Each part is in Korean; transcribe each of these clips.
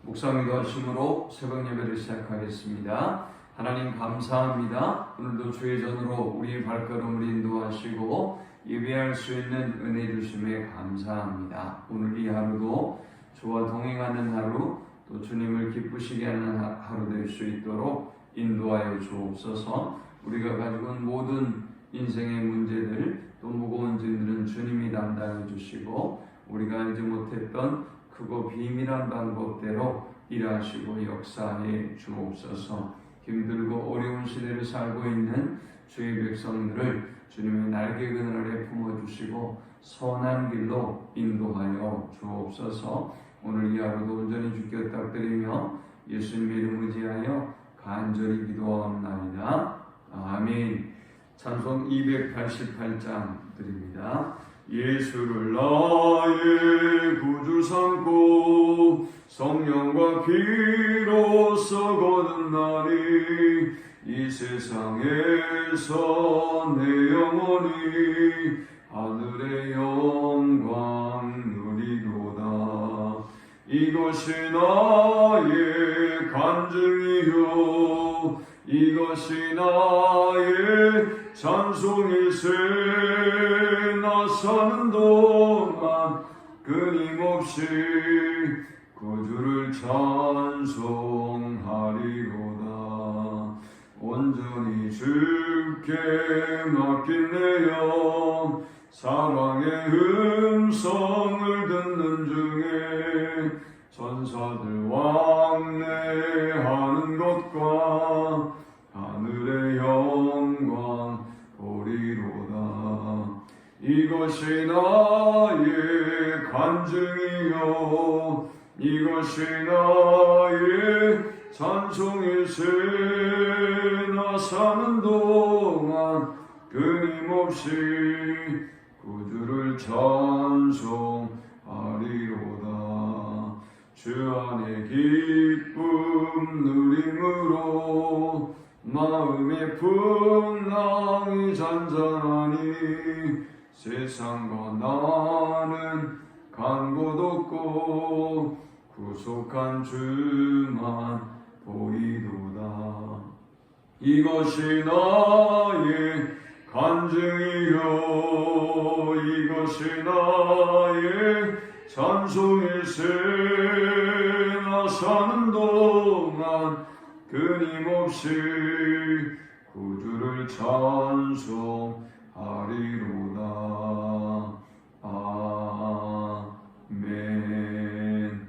묵상기도 하심으로 새벽 예배를 시작하겠습니다. 하나님 감사합니다. 오늘도 주의 전으로 우리 발걸음을 인도하시고 예배할 수 있는 은혜 주심에 감사합니다. 오늘 이 하루도 주와 동행하는 하루, 또 주님을 기쁘시게 하는 하루 될 수 있도록 인도하여 주옵소서. 우리가 가지고 있는 모든 인생의 문제들, 또 무거운 짐들은 주님이 담당해 주시고 우리가 알지 못했던 크고 비밀한 방법대로 일하시고 역사해 주옵소서. 힘들고 어려운 시대를 살고 있는 주의 백성들을 주님의 날개 그늘 아래 품어주시고 선한 길로 인도하여 주옵소서. 오늘 이 하루도 온전히 주께 부탁드리며 예수님의 이름 의지하여 간절히 기도하옵나이다. 아멘. 찬송 288장 드립니다. 예수를 나의 구주 삼고 성령과 피로써 거듭나니 이 세상에서 내 영혼이 하늘의 영광 누리도다. 이것이 나의 간증이요 이것이 나의 찬송일세. 나 사는 동안 끊임없이 구주를 찬송하리로다. 온전히 주께 맡긴 내 영 사랑의 음성을 듣는 중에 천사들 왕래하는 것과 하늘의 영광 보리로다. 이것이 나의 간증이요 이것이 나의 찬송일세. 나 사는 동안 끊임없이 구주를 찬송하리로다. 주 안에 기쁨 누림으로 마음의 풍랑이 잔잔하니 세상과 나는 간 곳 없고 구속한 주만 보이도다. 이것이 나의 간증이요 이것이 나의 찬송일세. 나 사는 동안 끊임없이 구주를 찬송하리로다. 아멘.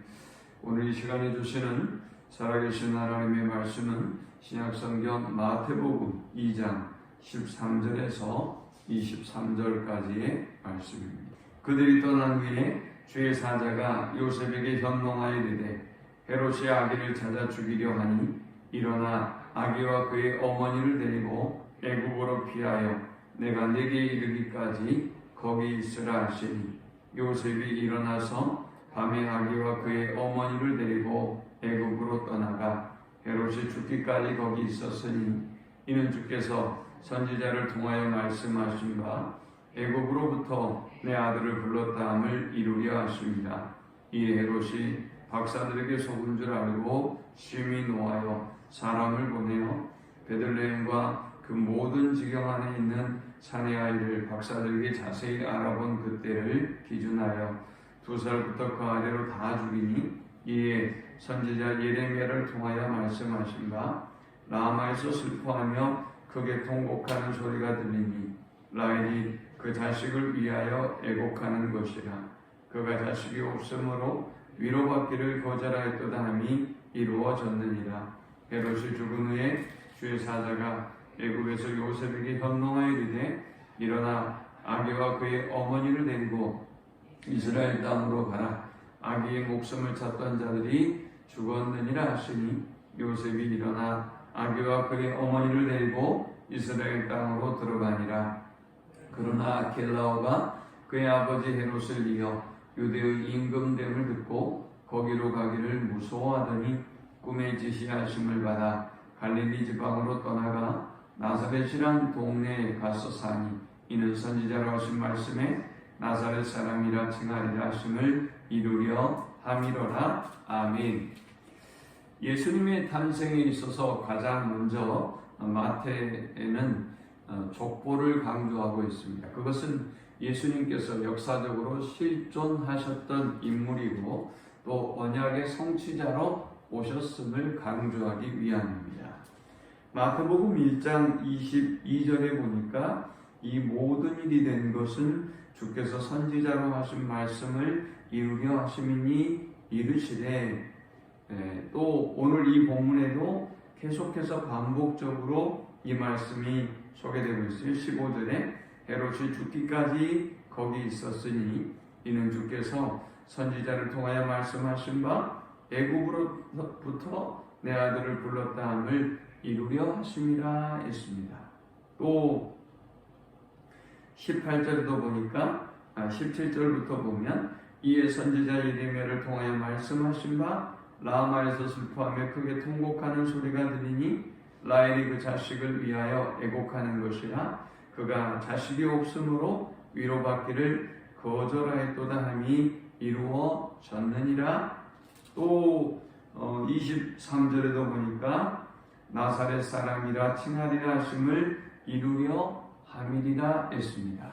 오늘 이 시간에 주시는 살아계신 하나님의 말씀은 신약성경 마태복음 2장 13절에서 23절까지의 말씀입니다. 그들이 떠난 후에 주의 사자가 요셉에게 현몽하여 이르되 헤롯이 아기를 찾아 죽이려 하니 일어나 아기와 그의 어머니를 데리고 애굽으로 피하여 내가 네게 이르기까지 거기 있으라 하시니 요셉이 일어나서 밤에 아기와 그의 어머니를 데리고 애굽으로 떠나가 헤롯이 죽기까지 거기 있었으니 이는 주께서 선지자를 통하여 말씀하신 바 애굽으로부터 내 아들을 불렀다 함을 이루려 하십니다. 이 헤롯이 박사들에게 속은 줄 알고 심히 노하여 사람을 보내어 베들레헴과 그 모든 지경 안에 있는 사내 아이를 박사들에게 자세히 알아본 그때를 기준하여 2살부터 그 아래로 다 죽이니 이에 선지자 예레미야를 통하여 말씀하신 바 라마에서 슬퍼하며 크게 통곡하는 소리가 들리니 라헬이 그 자식을 위하여 애곡하는 것이라. 그가 자식이 없으므로 위로받기를 거절하였도다 함이 이루어졌느니라. 헤롯이 죽은 후에 주의 사자가 애굽에서 요셉에게 현몽하여 이르되 일어나 아기와 그의 어머니를 데리고 이스라엘 땅으로 가라. 아기의 목숨을 찾던 자들이 죽었느니라 하시니 요셉이 일어나 아기와 그의 어머니를 데리고 이스라엘 땅으로 들어가니라. 그러나 아켈라오가 그의 아버지 헤롯을 이어 유대의 임금됨을 듣고 거기로 가기를 무서워하더니 꿈에 지시하심을 받아 갈릴리 지방으로 떠나가 나사렛이란 동네에 가서 사니 이는 선지자로 하신 말씀에 나사렛 사람이라 칭하리라 하심을 이루려 함이로라. 아멘. 예수님의 탄생에 있어서 가장 먼저 마태에는 족보를 강조하고 있습니다. 그것은 예수님께서 역사적으로 실존하셨던 인물이고 또 언약의 성취자로 오셨음을 강조하기 위함입니다. 마태복음 1장 22절에 보니까 이 모든 일이 된 것은 주께서 선지자로 하신 말씀을 이루려 하심이니 이르시되, 또 오늘 이 본문에도 계속해서 반복적으로 이 말씀이 소개되고 있어요. 15절에 헤롯이 죽기까지 거기 있었으니 이는 주께서 선지자를 통하여 말씀하신 바 애굽으로부터 내 아들을 불렀다 함을 이루려 하심이라 했습니다. 또 18절도 보니까 17절부터 보면 이에 선지자 예레미야를 통하여 말씀하신 바 라마에서 슬퍼하며 크게 통곡하는 소리가 들리니 라헬이 그 자식을 위하여 애곡하는 것이라 그가 자식이 없으므로 위로받기를 거절하였도다 함이 이루어졌느니라. 또 23절에도 보니까 나사렛 사람이라 칭하리라 하심을 이루려 함이리라 했습니다.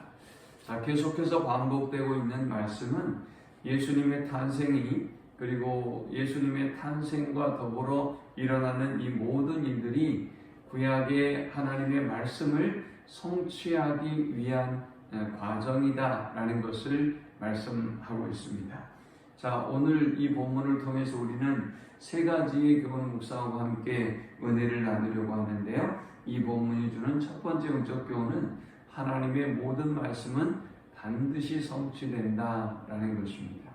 자, 계속해서 반복되고 있는 말씀은 예수님의 탄생이 그리고 예수님의 탄생과 더불어 일어나는 이 모든 일들이 구약의 하나님의 말씀을 성취하기 위한 과정이다라는 것을 말씀하고 있습니다. 자, 오늘 이 본문을 통해서 우리는 세 가지의 교훈 묵상과 함께 은혜를 나누려고 하는데요. 이 본문이 주는 첫 번째 영적 교훈은 하나님의 모든 말씀은 반드시 성취된다라는 것입니다.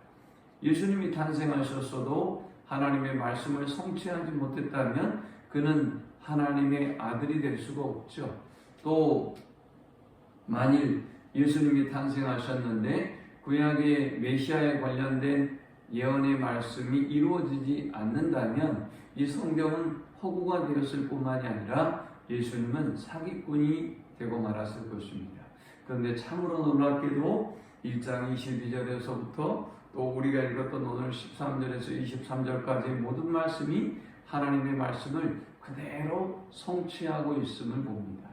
예수님이 탄생하셨어도 하나님의 말씀을 성취하지 못했다면 그는 하나님의 아들이 될 수가 없죠. 또 만일 예수님이 탄생하셨는데 구약의 메시아에 관련된 예언의 말씀이 이루어지지 않는다면 이 성경은 허구가 되었을 뿐만이 아니라 예수님은 사기꾼이 되고 말았을 것입니다. 그런데 참으로 놀랍게도 1장 22절에서부터 또 우리가 읽었던 오늘 13절에서 23절까지의 모든 말씀이 하나님의 말씀을 그대로 성취하고 있음을 봅니다.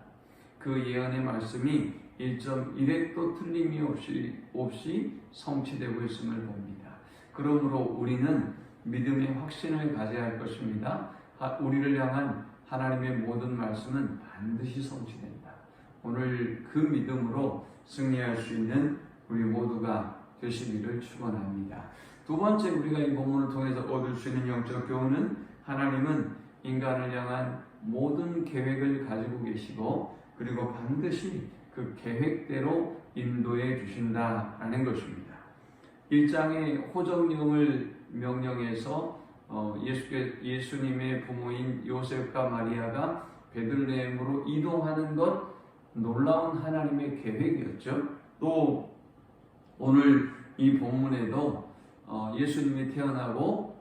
그 예언의 말씀이 1.1획도 틀림이 없이 성취되고 있음을 봅니다. 그러므로 우리는 믿음의 확신을 가져야 할 것입니다. 우리를 향한 하나님의 모든 말씀은 반드시 성취된다. 오늘 그 믿음으로 승리할 수 있는 우리 모두가 되시기를 축원합니다. 두 번째 우리가 이 본문을 통해서 얻을 수 있는 영적 교훈은 하나님은 인간을 향한 모든 계획을 가지고 계시고 그리고 반드시 그 계획대로 인도해 주신다라는 것입니다. 1장의 호정령을 명령해서 예수님의 부모인 요셉과 마리아가 베들레헴으로 이동하는 것 놀라운 하나님의 계획이었죠. 또 오늘 이 본문에도 예수님이 태어나고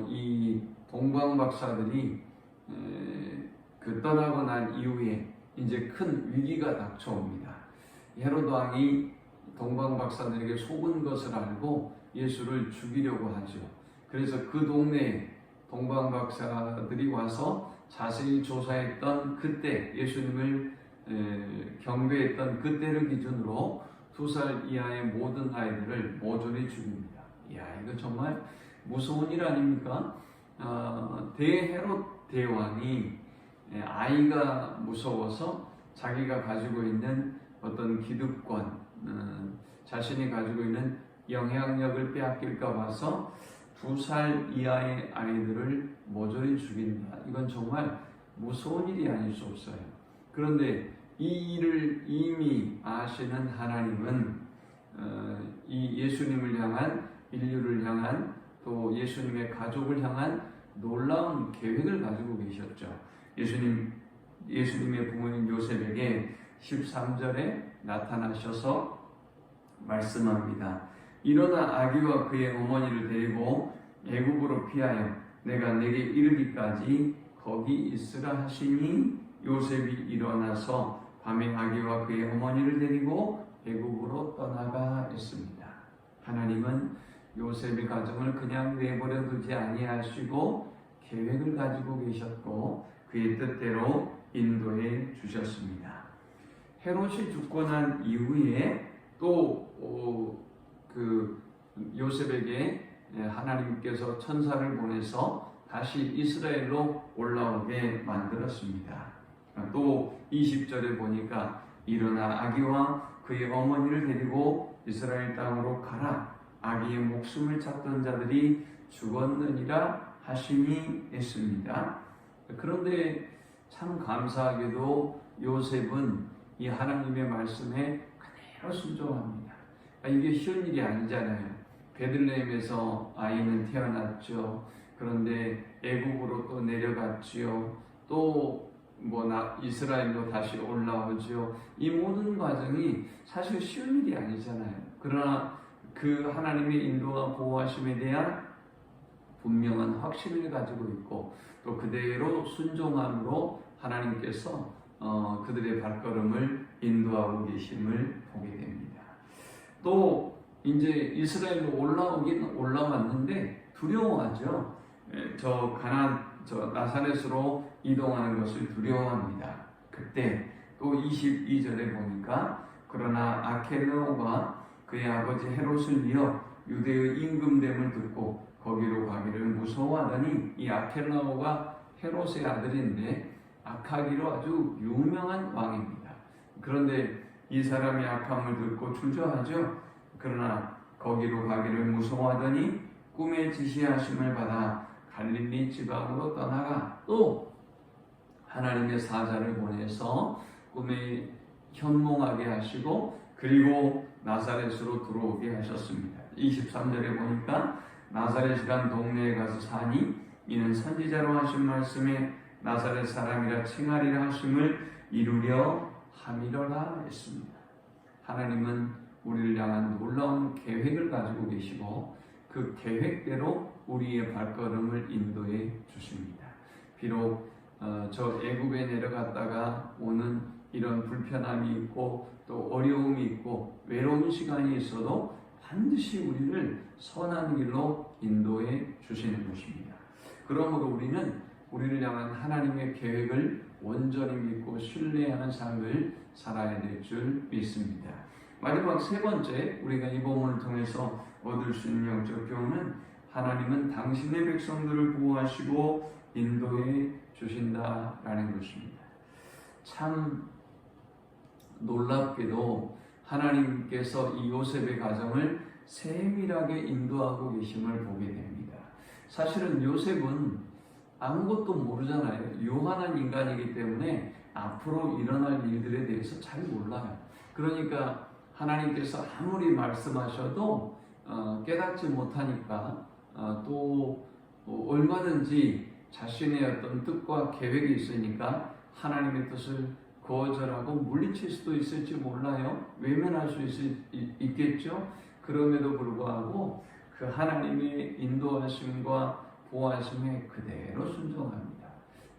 이 동방박사들이 떠나고 난 이후에 이제 큰 위기가 닥쳐옵니다. 헤롯 왕이 동방박사들에게 속은 것을 알고 예수를 죽이려고 하죠. 그래서 그 동네에 동방박사들이 와서 자세히 조사했던 그때 예수님을 경배했던 그때를 기준으로 2살 이하의 모든 아이들을 모조리 죽입니다. 이야, 이거 정말 무서운 일 아닙니까? 대헤롯 대왕이 아이가 무서워서 자기가 가지고 있는 어떤 기득권, 자신이 가지고 있는 영향력을 빼앗길까 봐서 2살 이하의 아이들을 모조리 죽인다. 이건 정말 무서운 일이 아닐 수 없어요. 그런데 이 일을 이미 아시는 하나님은 이 예수님을 향한, 인류를 향한, 또 예수님의 가족을 향한 놀라운 계획을 가지고 계셨죠. 예수님의 부모인 요셉에게 13절에 나타나셔서 말씀합니다. 일어나 아기와 그의 어머니를 데리고 애굽으로 피하여 내가 내게 이르기까지 거기 있으라 하시니 요셉이 일어나서 밤에 아기와 그의 어머니를 데리고 애굽으로 떠나가 했습니다. 하나님은 요셉의 가정을 그냥 내버려 두지 아니하시고 계획을 가지고 계셨고 그의 뜻대로 인도해 주셨습니다. 헤롯이 죽고 난 이후에 또 그 요셉에게 하나님께서 천사를 보내서 다시 이스라엘로 올라오게 만들었습니다. 또 20절에 보니까 일어나 아기와 그의 어머니를 데리고 이스라엘 땅으로 가라. 아기의 목숨을 찾던 자들이 죽었느니라 하심이 있습니다. 그런데 참 감사하게도 요셉은 이 하나님의 말씀에 그대로 순종합니다. 이게 쉬운 일이 아니잖아요. 베들레헴에서 아이는 태어났죠. 그런데 애국으로 또 내려갔지요. 또 이스라엘로 다시 올라오죠. 이 모든 과정이 사실 쉬운 일이 아니잖아요. 그러나 그 하나님의 인도와 보호하심에 대한 분명한 확신을 가지고 있고 또 그대로 순종함으로 하나님께서 그들의 발걸음을 인도하고 계심을 보게 됩니다. 또 이제 이스라엘로 올라왔는데 두려워하죠. 저 나사렛으로 이동하는 것을 두려워합니다. 그때 또 22절에 보니까 그러나 아케나오가 그의 아버지 헤롯을 이어 유대의 임금됨을 듣고 거기로 가기를 무서워하더니 이 아케나오가 헤롯의 아들인데 악하기로 아주 유명한 왕입니다. 그런데 이 사람이 악함을 듣고 주저하죠. 그러나 거기로 가기를 무서워하더니 꿈의 지시하심을 받아 갈릴리 지방으로 떠나가 또 하나님의 사자를 보내서 꿈에 현몽하게 하시고 그리고 나사렛으로 들어오게 하셨습니다. 23절에 보니까 나사렛이란 동네에 가서 사니 이는 선지자로 하신 말씀에 나사렛 사람이라 칭하리라 하심을 이루려 함이로라 했습니다. 하나님은 우리를 향한 놀라운 계획을 가지고 계시고 그 계획대로 우리의 발걸음을 인도해 주십니다. 비록 저 애굽에 내려갔다가 오는 이런 불편함이 있고 또 어려움이 있고 외로운 시간이 있어도 반드시 우리를 선한 길로 인도해 주시는 것입니다. 그러므로 우리는 우리를 향한 하나님의 계획을 온전히 믿고 신뢰하는 삶을 살아야 될 줄 믿습니다. 마지막 세 번째 우리가 이 본문을 통해서 얻을 수 있는 영적 교훈은 하나님은 당신의 백성들을 보호하시고 인도해 주신다라는 것입니다. 참 놀랍게도 하나님께서 이 요셉의 가정을 세밀하게 인도하고 계심을 보게 됩니다. 사실은 요셉은 아무것도 모르잖아요. 유한한 인간이기 때문에 앞으로 일어날 일들에 대해서 잘 몰라요. 그러니까 하나님께서 아무리 말씀하셔도 깨닫지 못하니까 또 얼마든지 자신의 어떤 뜻과 계획이 있으니까 하나님의 뜻을 거절하고 물리칠 수도 있을지 몰라요. 외면할 수 있겠죠. 그럼에도 불구하고 그 하나님의 인도하심과 보호하심에 그대로 순종합니다.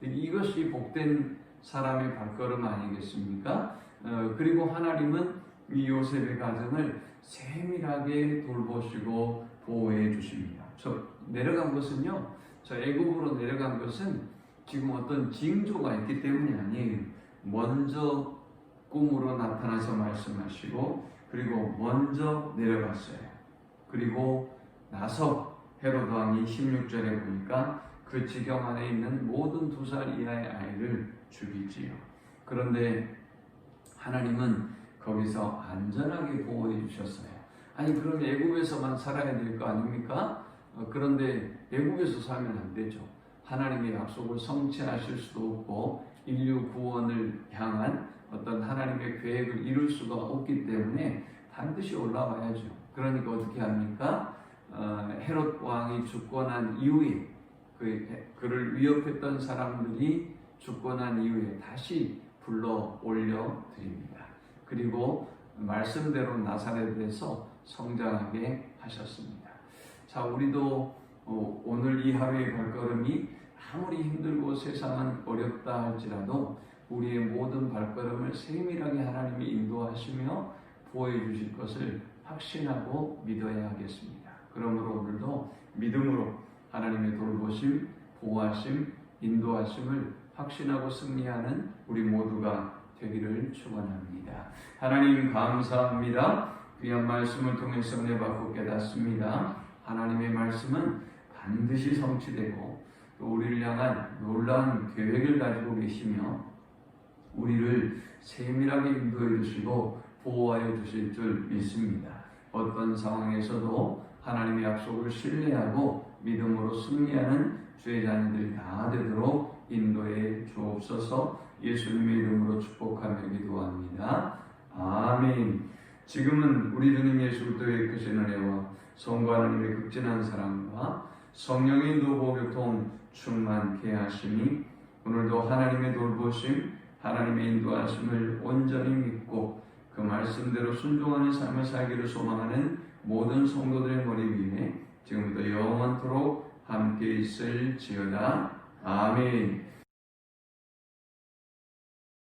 이것이 복된 사람의 발걸음 아니겠습니까? 그리고 하나님은 이 요셉의 가정을 세밀하게 돌보시고 보호해 주십니다. 저 내려간 것은요, 저 애굽으로 내려간 것은 지금 어떤 징조가 있기 때문이 아니에요. 먼저 꿈으로 나타나서 말씀하시고 그리고 먼저 내려갔어요. 그리고 나서 헤롯 왕이 16절에 보니까 그 지경 안에 있는 모든 2살 이하의 아이를 죽이지요. 그런데 하나님은 거기서 안전하게 보호해 주셨어요. 아니 그럼 애굽에서만 살아야 될 거 아닙니까? 그런데 애굽에서 살면 안 되죠. 하나님의 약속을 성취하실 수도 없고 인류 구원을 향한 어떤 하나님의 계획을 이룰 수가 없기 때문에 반드시 올라와야죠. 그러니까 어떻게 합니까? 헤롯 왕이 죽고 난 이후에 그를 위협했던 사람들이 죽고 난 이후에 다시 불러 올려 드립니다. 그리고 말씀대로 나사렛에서 성장하게 하셨습니다. 자, 우리도 오늘 이 하루의 발걸음이 아무리 힘들고 세상은 어렵다 할지라도 우리의 모든 발걸음을 세밀하게 하나님이 인도하시며 보호해 주실 것을 확신하고 믿어야 하겠습니다. 그러므로 오늘도 믿음으로 하나님의 돌보심, 보호하심, 인도하심을 확신하고 승리하는 우리 모두가 되기를 축원합니다. 하나님 감사합니다. 귀한 말씀을 통해서 은혜 받고 깨닫습니다. 하나님의 말씀은 반드시 성취되고 또 우리를 향한 놀라운 계획을 가지고 계시며 우리를 세밀하게 인도해 주시고 보호하여 주실 줄 믿습니다. 어떤 상황에서도 하나님의 약속을 신뢰하고 믿음으로 승리하는 주의 자녀들이 다 되도록 인도해 주옵소서. 예수님의 이름으로 축복하며 기도합니다. 아멘. 지금은 우리 주님 예수 그리스도의 크신 은혜와 성부 하나님의 극진한 사랑과 성령의 인도 교통 충만케 하시니 오늘도 하나님의 돌보심, 하나님의 인도하심을 온전히 믿고 그 말씀대로 순종하는 삶을 살기를 소망하는 모든 성도들의 머리 위에 지금부터 영원토록 함께 있을지어다. 아멘.